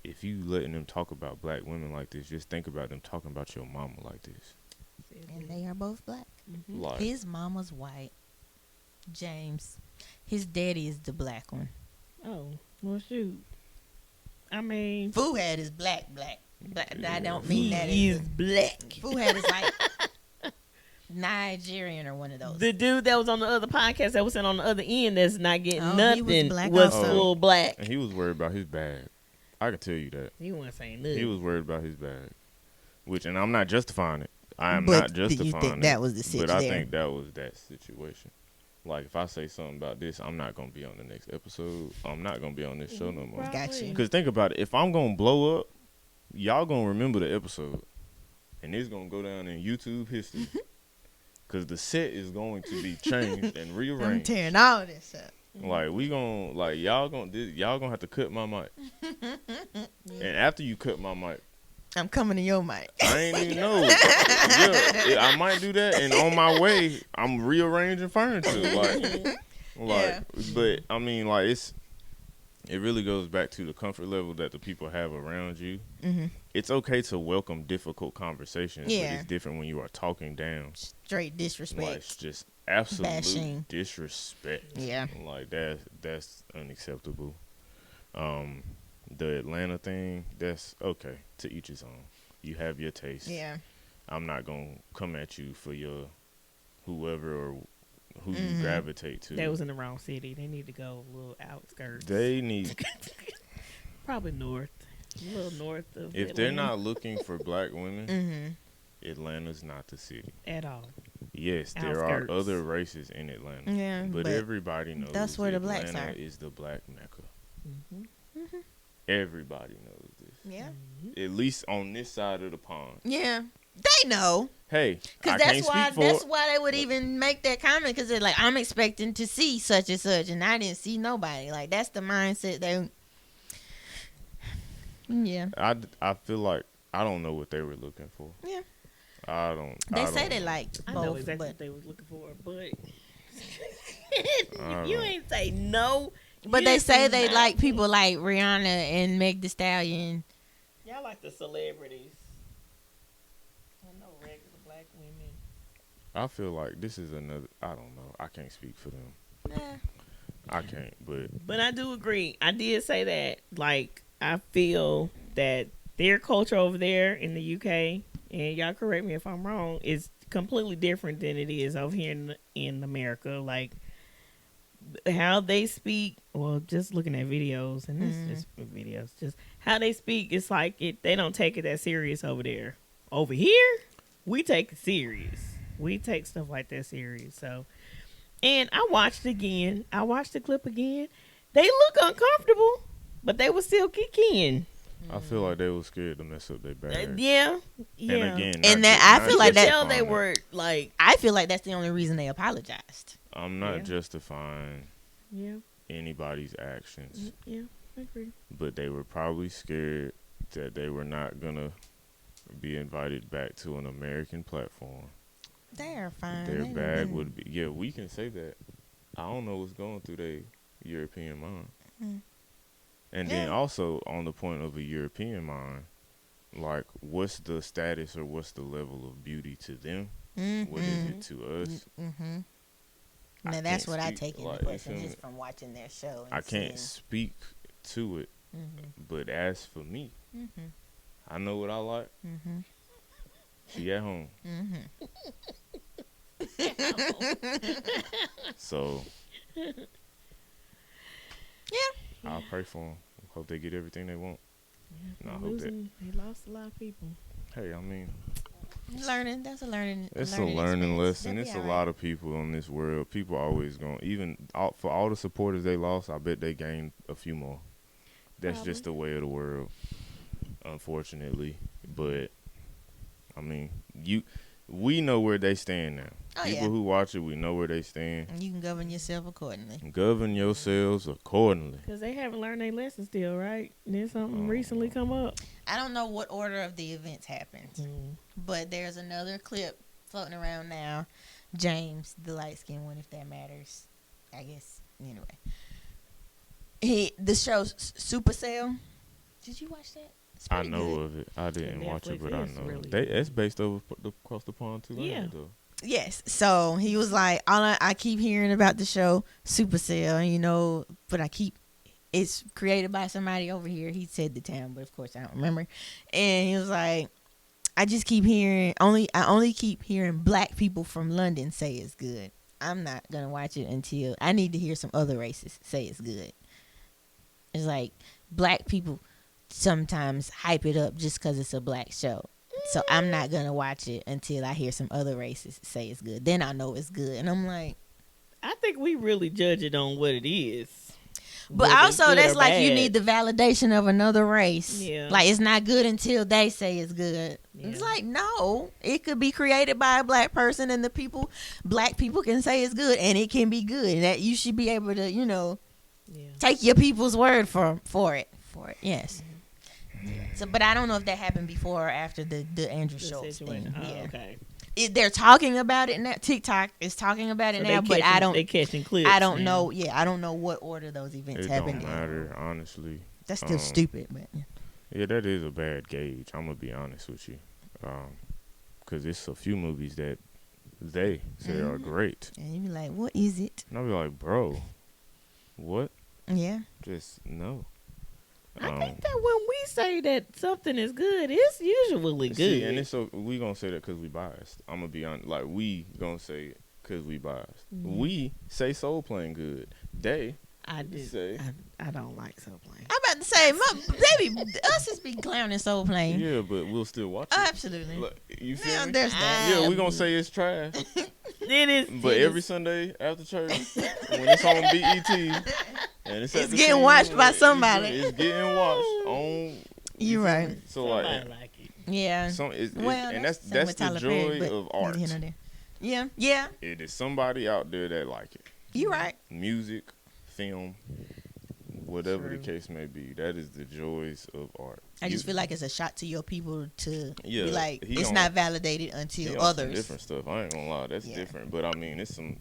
if you letting them talk about black women like this, just think about them talking about your mama like this. And they are both black. Mm-hmm. Like, his mama's white. James, his daddy is the black one. Oh, well, shoot. I mean, Fuhad is black. I don't mean that he is black. Fuhad is like Nigerian or one of those. The dude that was on the other podcast that was sitting on the other end that's not getting nothing was full black. And he was worried about his bag. I can tell you that. He wasn't saying nothing. He was worried about his bag. And I'm not justifying it. I am not justifying you think it. That was the situation. But I think that was that situation. Like, if I say something about this, I'm not going to be on the next episode. I'm not going to be on this show no more. Got you. Because think about it. If I'm going to blow up, y'all going to remember the episode. And it's going to go down in YouTube history. Because the set is going to be changed and rearranged. I'm tearing all this up. Like, y'all gonna have to cut my mic. And after you cut my mic, I'm coming to your mic. I ain't even know. Yeah, I might do that. And on my way, I'm rearranging furniture. But I mean, like, it really goes back to the comfort level that the people have around you. Mm-hmm. It's okay to welcome difficult conversations, yeah. But it's different when you are talking down. Straight disrespect. Like, it's just absolute bashing. Disrespect. Yeah. Like, that's unacceptable. The Atlanta thing, that's okay. To each his own. You have your taste. Yeah. I'm not going to come at you for your whoever or who you gravitate to. They was in the wrong city. They need to go a little outskirts. They need probably north. A little north of If Atlanta. they're not looking for black women, Atlanta's not the city. At all. Yes, there are other races in Atlanta. Yeah, but everybody knows that's where the Atlanta blacks are. is the black Mecca. Mm-hmm. Mm-hmm. Everybody knows this. Yeah. Mm-hmm. At least on this side of the pond. Yeah. They know. Hey, because that's why they would even make that comment, because they're like, I'm expecting to see such and such, and I didn't see nobody. Like, that's the mindset they. Yeah. I feel like I don't know what they were looking for. Yeah. I don't. They say they like both. I know exactly what they was looking for, but you ain't say no. But they say they like people like Rihanna and Meg Thee Stallion. Y'all like the celebrities. I know regular black women. I feel like this is another. I don't know. I can't speak for them. I can't. But I do agree. I did say that. Like, I feel that their culture over there in the UK, and y'all correct me if I'm wrong, is completely different than it is over here in America. Like, how they speak, well, just looking at videos, and it's just videos, just how they speak, it's like they don't take it that serious over there. Over here, we take it serious. We take stuff like that serious. So, and I watched it again. I watched the clip again. They look uncomfortable, but they would still kick in. I feel like they were scared to mess up their bag. Yeah. And again, and that I feel like that they were like. I feel like that's the only reason they apologized. I'm not justifying Yeah. anybody's actions. Yeah, I agree. But they were probably scared that they were not gonna be invited back to an American platform. They are fine. Their bag would be. Yeah, we can say that. I don't know what's going through their European mind. Mm. And then also on the point of a European mind, like, what's the status or what's the level of beauty to them? What is it to us? Now that's what I take into question just from watching their show. I can't speak to it, but as for me, I know what I like. She at home. So, yeah, I'll pray for them. Hope they get everything they want. Yeah, they lost a lot of people. Hey, I mean, learning. That's a learning. It's a learning lesson. It's a lot of people in this world. People always going, for all the supporters they lost, I bet they gained a few more. That's just the way of the world, unfortunately. But I mean, we know where they stand now. People who watch it, we know where they stand. You can govern yourself accordingly. Govern yourselves accordingly. Because they haven't learned their lesson still, right? Did something recently come up? I don't know what order of the events happened, but there's another clip floating around now. James, the light-skinned one, if that matters. I guess, anyway. The show Supercell. Did you watch that? I know of it. I didn't watch it, but I know. Really it's based over across the pond too. Yeah. Yes. So he was like, I keep hearing about the show Supercell, but it's created by somebody over here. He said the town, but of course I don't remember. And he was like, I only keep hearing black people from London say it's good. I'm not gonna watch it until I need to hear some other races say it's good. It's like black people sometimes hype it up just because it's a black show. So I'm not going to watch it until I hear some other races say it's good. Then I know it's good. And I'm like, I think we really judge it on what it is. But also that's like bad. You need the validation of another race. Yeah. Like it's not good until they say it's good. Yeah. It's like, no, it could be created by a black person and black people can say it's good and it can be good. And that you should be able to, take your people's word for it. Yes. Yeah. So, but I don't know if that happened before or after the Andrew Schultz thing. Oh, yeah. Okay. They're talking about it now. TikTok is talking about it now, but I don't. They catching clips. I don't know. Yeah, I don't know what order those events happened. It don't matter, honestly. That's still stupid, but yeah, that is a bad gauge. I'm gonna be honest with you, because it's a few movies that they say are great, and you be like, "What is it?" And I'll be like, "Bro, what?" Yeah. Just no. I think that when we say that something is good, it's usually good. See, and we gonna say that because we biased. I'm gonna be honest. Like we gonna say it because we biased. Mm-hmm. We say Soul Plane good. I don't like Soul Plane. I'm about to say, us just be clowning Soul Plane. Yeah, but we'll still watch it. Absolutely. Like, you feel me? There's that. Yeah, we gonna say it's trash. It is. But every Sunday after church, when it's on BET. And it's getting watched by somebody. It's getting watched on. You're right. So like it. Yeah. And that's the joy of art. Yeah. It is somebody out there that like it. You're right. Music, film, whatever the case may be. That is the joys of art. I just feel like it's a shot to your people to be like, it's not validated until others. Different stuff. I ain't gonna lie, that's different. But I mean, it's some.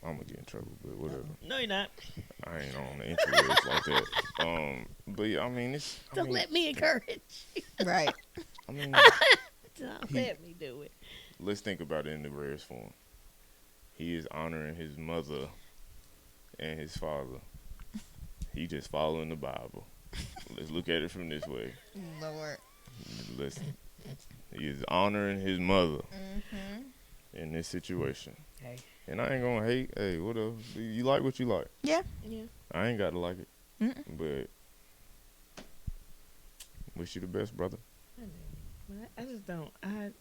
I'm gonna get in trouble, but whatever. No, you're not. I ain't on the interwebs like that. But yeah, I mean, Don't let me encourage you. Right. I mean, don't let me do it. Let's think about it in the rarest form. He is honoring his mother and his father. He just following the Bible. Let's look at it from this way. Lord. Listen, he is honoring his mother in this situation. Hey. And I ain't gonna hate. Hey, whatever. You like what you like. Yeah. I ain't got to like it. But wish you the best, brother. I just don't. I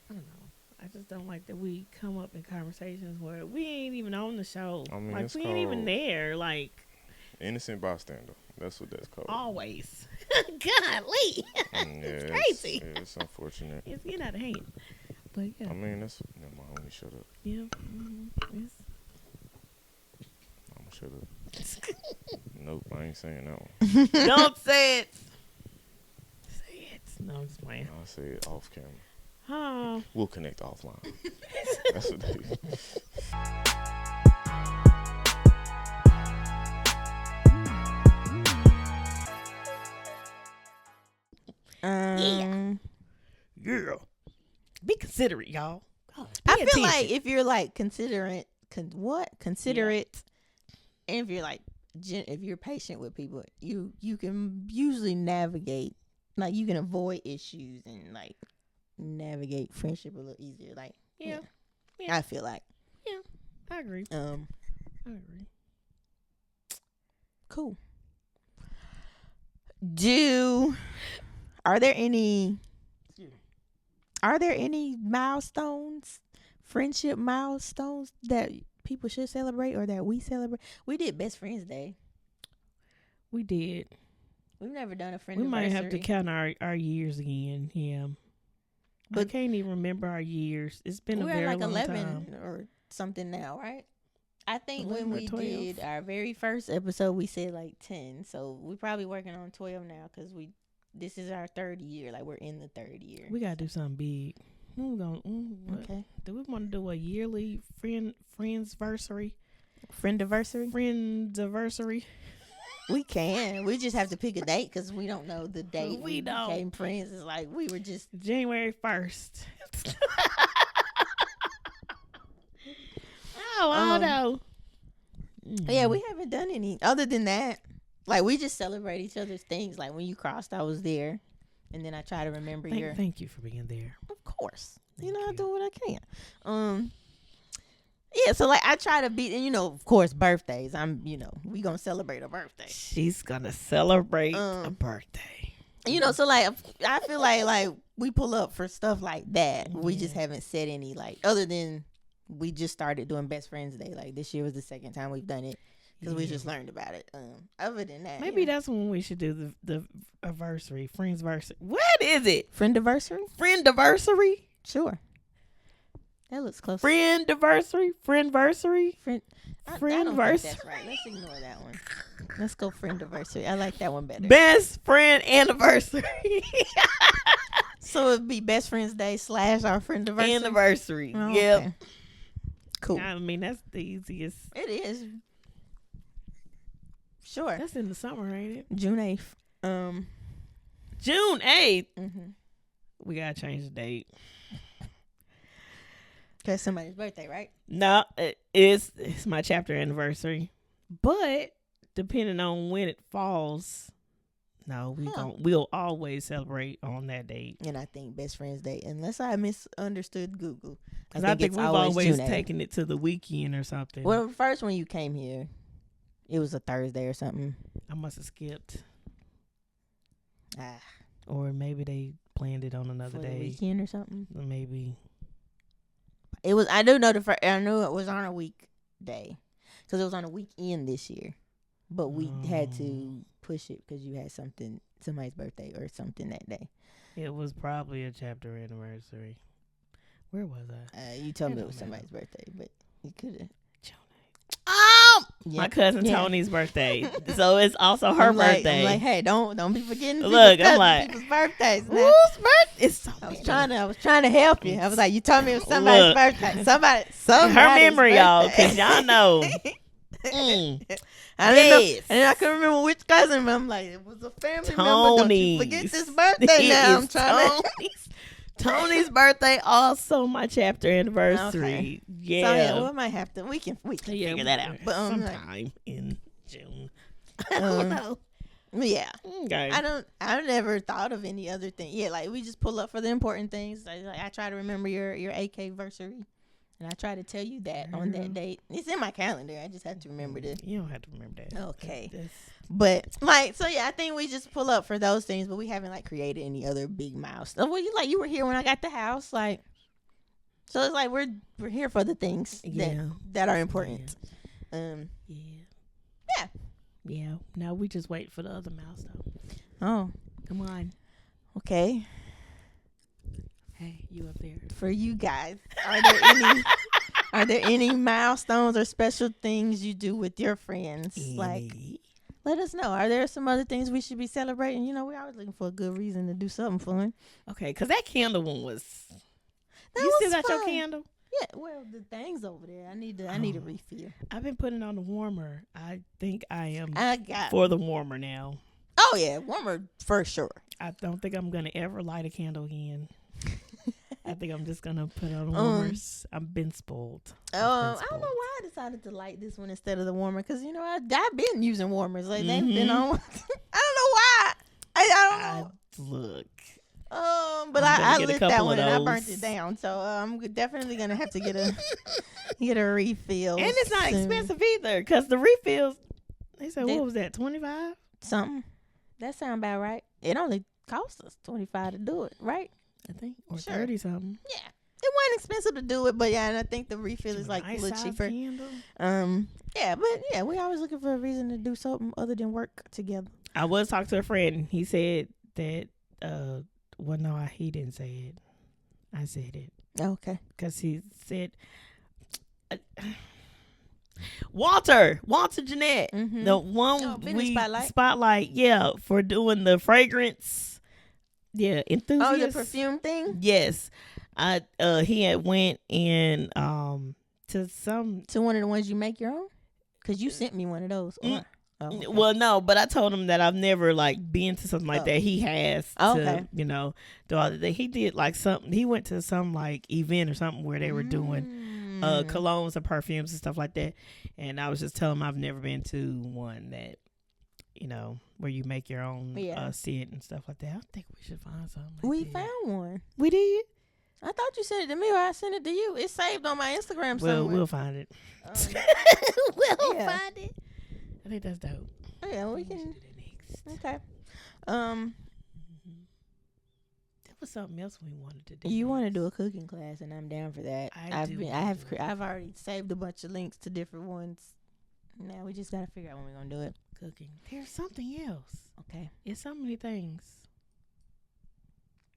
don't know. I just don't like that we come up in conversations where we ain't even on the show. I mean, like we ain't even there. Like innocent bystander. That's what that's called. Always. Golly. It's crazy. It's unfortunate. It's getting out of hand. But yeah. I mean, that's. Never mind. Let me shut up. Yeah. I'm gonna shut up. Nope, I ain't saying that one. Don't say it. Say it. No, I'm just playing. I'll say it off camera. Huh. We'll connect offline. That's what they do. Yeah. Be considerate, y'all. I feel like if you're like considerate, and if you're like if you're patient with people, you can usually navigate, like you can avoid issues and like navigate friendship a little easier. Like yeah. I feel like I agree. I agree. Cool. Are there any milestones, friendship milestones that people should celebrate or that we celebrate? We did Best Friends Day. We did. We've never done a friend. We might have to count our years again. Yeah, but I can't even remember our years. It's been a very like long 11 time. or something now, right? I think when we 12. did our very first episode, we said like 10. So we're probably working on 12 now because this is our third year. Like we're in the third year. We gotta do something big. Okay. Do we want to do a yearly friendsversary? Friendiversary? We can. We just have to pick a date because we don't know the date we became friends. It's like we were just January 1st. I don't know. Yeah, we haven't done any other than that. Like we just celebrate each other's things. Like when you crossed, I was there, and then I try to remember Thank you for being there. Of course, I do what I can. Yeah, so like I try to be, and of course, birthdays. We gonna celebrate a birthday. She's gonna celebrate a birthday. So like I feel like we pull up for stuff like that. Yeah. We just haven't said any other than we just started doing Best Friends Day. Like this year was the second time we've done it because we just learned about it. Other than that, maybe that's when we should do the anniversary, friendsversary. What is it? Friendiversary. Sure. That looks close. Friendiversary. Friendversary. I don't think that's right. Let's ignore that one. Let's go friendiversary. I like that one better. Best friend anniversary. So it'd be Best Friends Day / our friendiversary. Anniversary. Oh, Yep. Okay. Cool. I mean, that's the easiest. It is. Sure. That's in the summer, ain't it? June 8th. June 8th. Mm-hmm. We gotta change the date. That's somebody's birthday, right? No, it's my chapter anniversary. But depending on when it falls, we'll always celebrate on that date. And I think Best Friends Day, unless I misunderstood Google, because I think we've always taken it to the weekend or something. Well, first when you came here, it was a Thursday or something. I must have skipped. Or maybe they planned it on another day. Weekend or something. Maybe. It was. I do know I knew it was on a weekday, because it was on a weekend this year, but we had to push it because you had somebody's birthday or something that day. It was probably a chapter anniversary. Where was I? You told me it was somebody's birthday, but you could have. My cousin Tony's birthday, so it's also her birthday. I'm like, hey, don't be forgetting. Look, I'm like, people's birthdays. Whose birthday? It's so I was trying to help you. I was like, you told me it was somebody's birthday. Somebody's her memory, birthday. y'all, because y'all know. I didn't know, and I couldn't remember which cousin. But I'm like, it was a family member. Don't you forget this birthday now. I'm trying to. Tony's birthday, also my chapter anniversary. Okay. Yeah, so we might have to. We can figure that out. But sometime in June. I don't know. Yeah. Okay. I never thought of any other thing. Yeah, like we just pull up for the important things. I try to remember your AK-versary. And I try to tell you that on that date. It's in my calendar. I just have to remember to. You don't have to remember that. Okay. But I think we just pull up for those things, but we haven't created any other big milestones. Well, you were here when I got the house, so it's like we're here for the things that are important. Yeah. Now we just wait for the other milestone. Oh, come on. Okay. Hey, you up there? For you guys, are there any milestones or special things you do with your friends? Let us know. Are there some other things we should be celebrating? We're always looking for a good reason to do something fun. Okay, because that candle one was. You still got your candle? Yeah. Well, the thing's over there. I need a refill. I've been putting on the warmer. I think I am for the warmer now. Oh yeah, warmer for sure. I don't think I'm gonna ever light a candle again. I think I'm just gonna put on warmers. I've been spoiled. I don't know why I decided to light this one instead of the warmer, because I've been using warmers. They've been on. I don't know why. I don't know. Look. But I lit that one and I burnt it down. So I'm definitely gonna have to get a refill. And it's not expensive either, because the refills. They said what was that, $25? Something. That sound about right. It only cost us $25 to do it, right? I think, or 30 something. Yeah, it wasn't expensive to do it, but yeah, and I think the refill is like a little cheaper. Candle. Yeah, but yeah, we always looking for a reason to do something other than work together. I was talking to a friend. He said that. Well, no, he didn't say it. I said it. Okay. Because he said, Walter Jeanette, the one spotlight, yeah, for doing the fragrance, yeah, enthusiast. Oh, the perfume thing. Yes, he had went in to one of the ones you make your own, because you sent me one of those. Oh, okay. Well, no, but I told him that I've never like been to something like that. He has to, do all the thing. He did like something. He went to some like event or something where they were doing colognes and perfumes and stuff like that. And I was just telling him I've never been to one that, where you make your own scent and stuff like that. I think we should find something. We found one. We did. I thought you sent it to me or I sent it to you. It's saved on my Instagram somewhere. Well, we'll find it. We'll find it. I think that's dope. Oh, yeah, we can. Okay. There was something else we wanted to do. You want to do a cooking class, and I'm down for that. I've already saved a bunch of links to different ones. Now we just gotta figure out when we're gonna do it. Cooking. There's something else. Okay. It's so many things.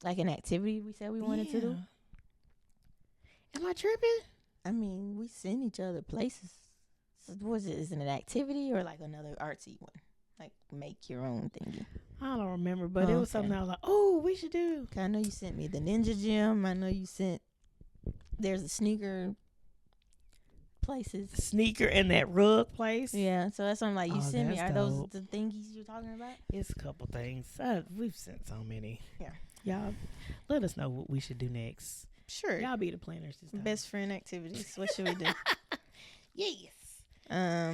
Like an activity we said we wanted to do. Am I tripping? I mean, we send each other places. Was it? Is it an activity or like another artsy one? Like make your own thingy. I don't remember, but it was something I was like, oh, we should do. I know you sent me the Ninja Gym. I know you sent. There's a sneaker places. Sneaker and that rug place. Yeah, so that's what I'm like. You sent me. Are those the thingies you're talking about? It's a couple things. We've sent so many. Yeah. Y'all, let us know what we should do next. Sure. Y'all be the planners this time. Best friend activities. What should we do? Yes. Are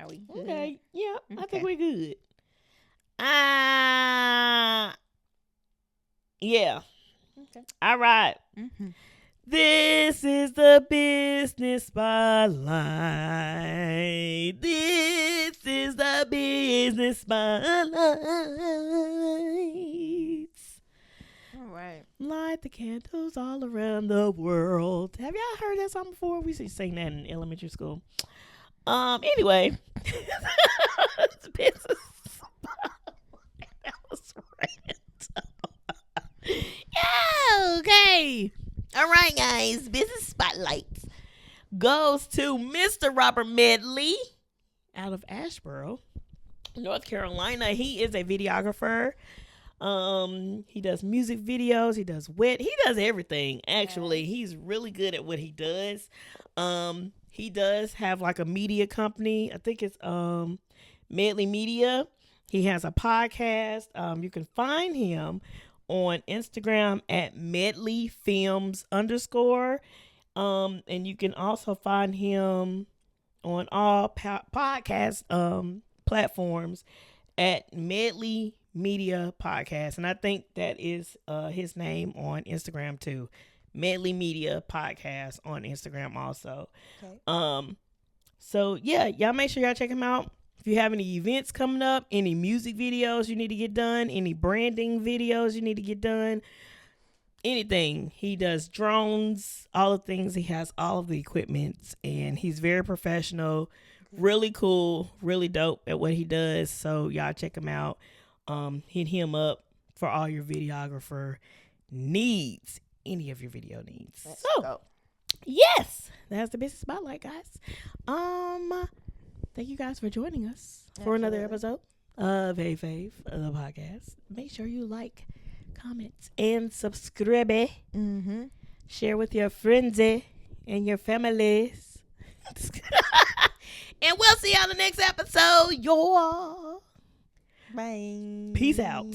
we good? Okay. Yeah, okay. I think we're good. Yeah. Okay. All right. Mm-hmm. This is the business spotlight. This is the business spotlight. All right. Light the candles all around the world. Have y'all heard that song before? We used to sing that in elementary school. Anyway. Business spotlight. That was random. Okay. All right, guys. Business spotlight goes to Mr. Robert Medley out of Asheboro, North Carolina. He is a videographer. He does music videos. He does he does everything. Actually, he's really good at what he does. He does have like a media company. I think it's Medley Media. He has a podcast. You can find him on Instagram at medleyfilms_. And you can also find him on all podcast platforms at Medley Media Podcast. And I think that is his name on Instagram too. Medley Media Podcast on Instagram also. Okay. So yeah, y'all make sure y'all check him out. If you have any events coming up, any music videos you need to get done, any branding videos you need to get done, anything. He does drones, all the things. He has all of the equipment, and he's very professional, really cool, really dope at what he does. So y'all check him out. Hit him up for all your videographer needs, any of your video needs. Let's so go. Yes, that's the business spotlight, guys. Thank you guys for joining us for another episode of Fave, the podcast. Make sure you like, comment, and subscribe. Mm-hmm. Share with your friends and your families. And we'll see you on the next episode. Bye. Bye. Peace out.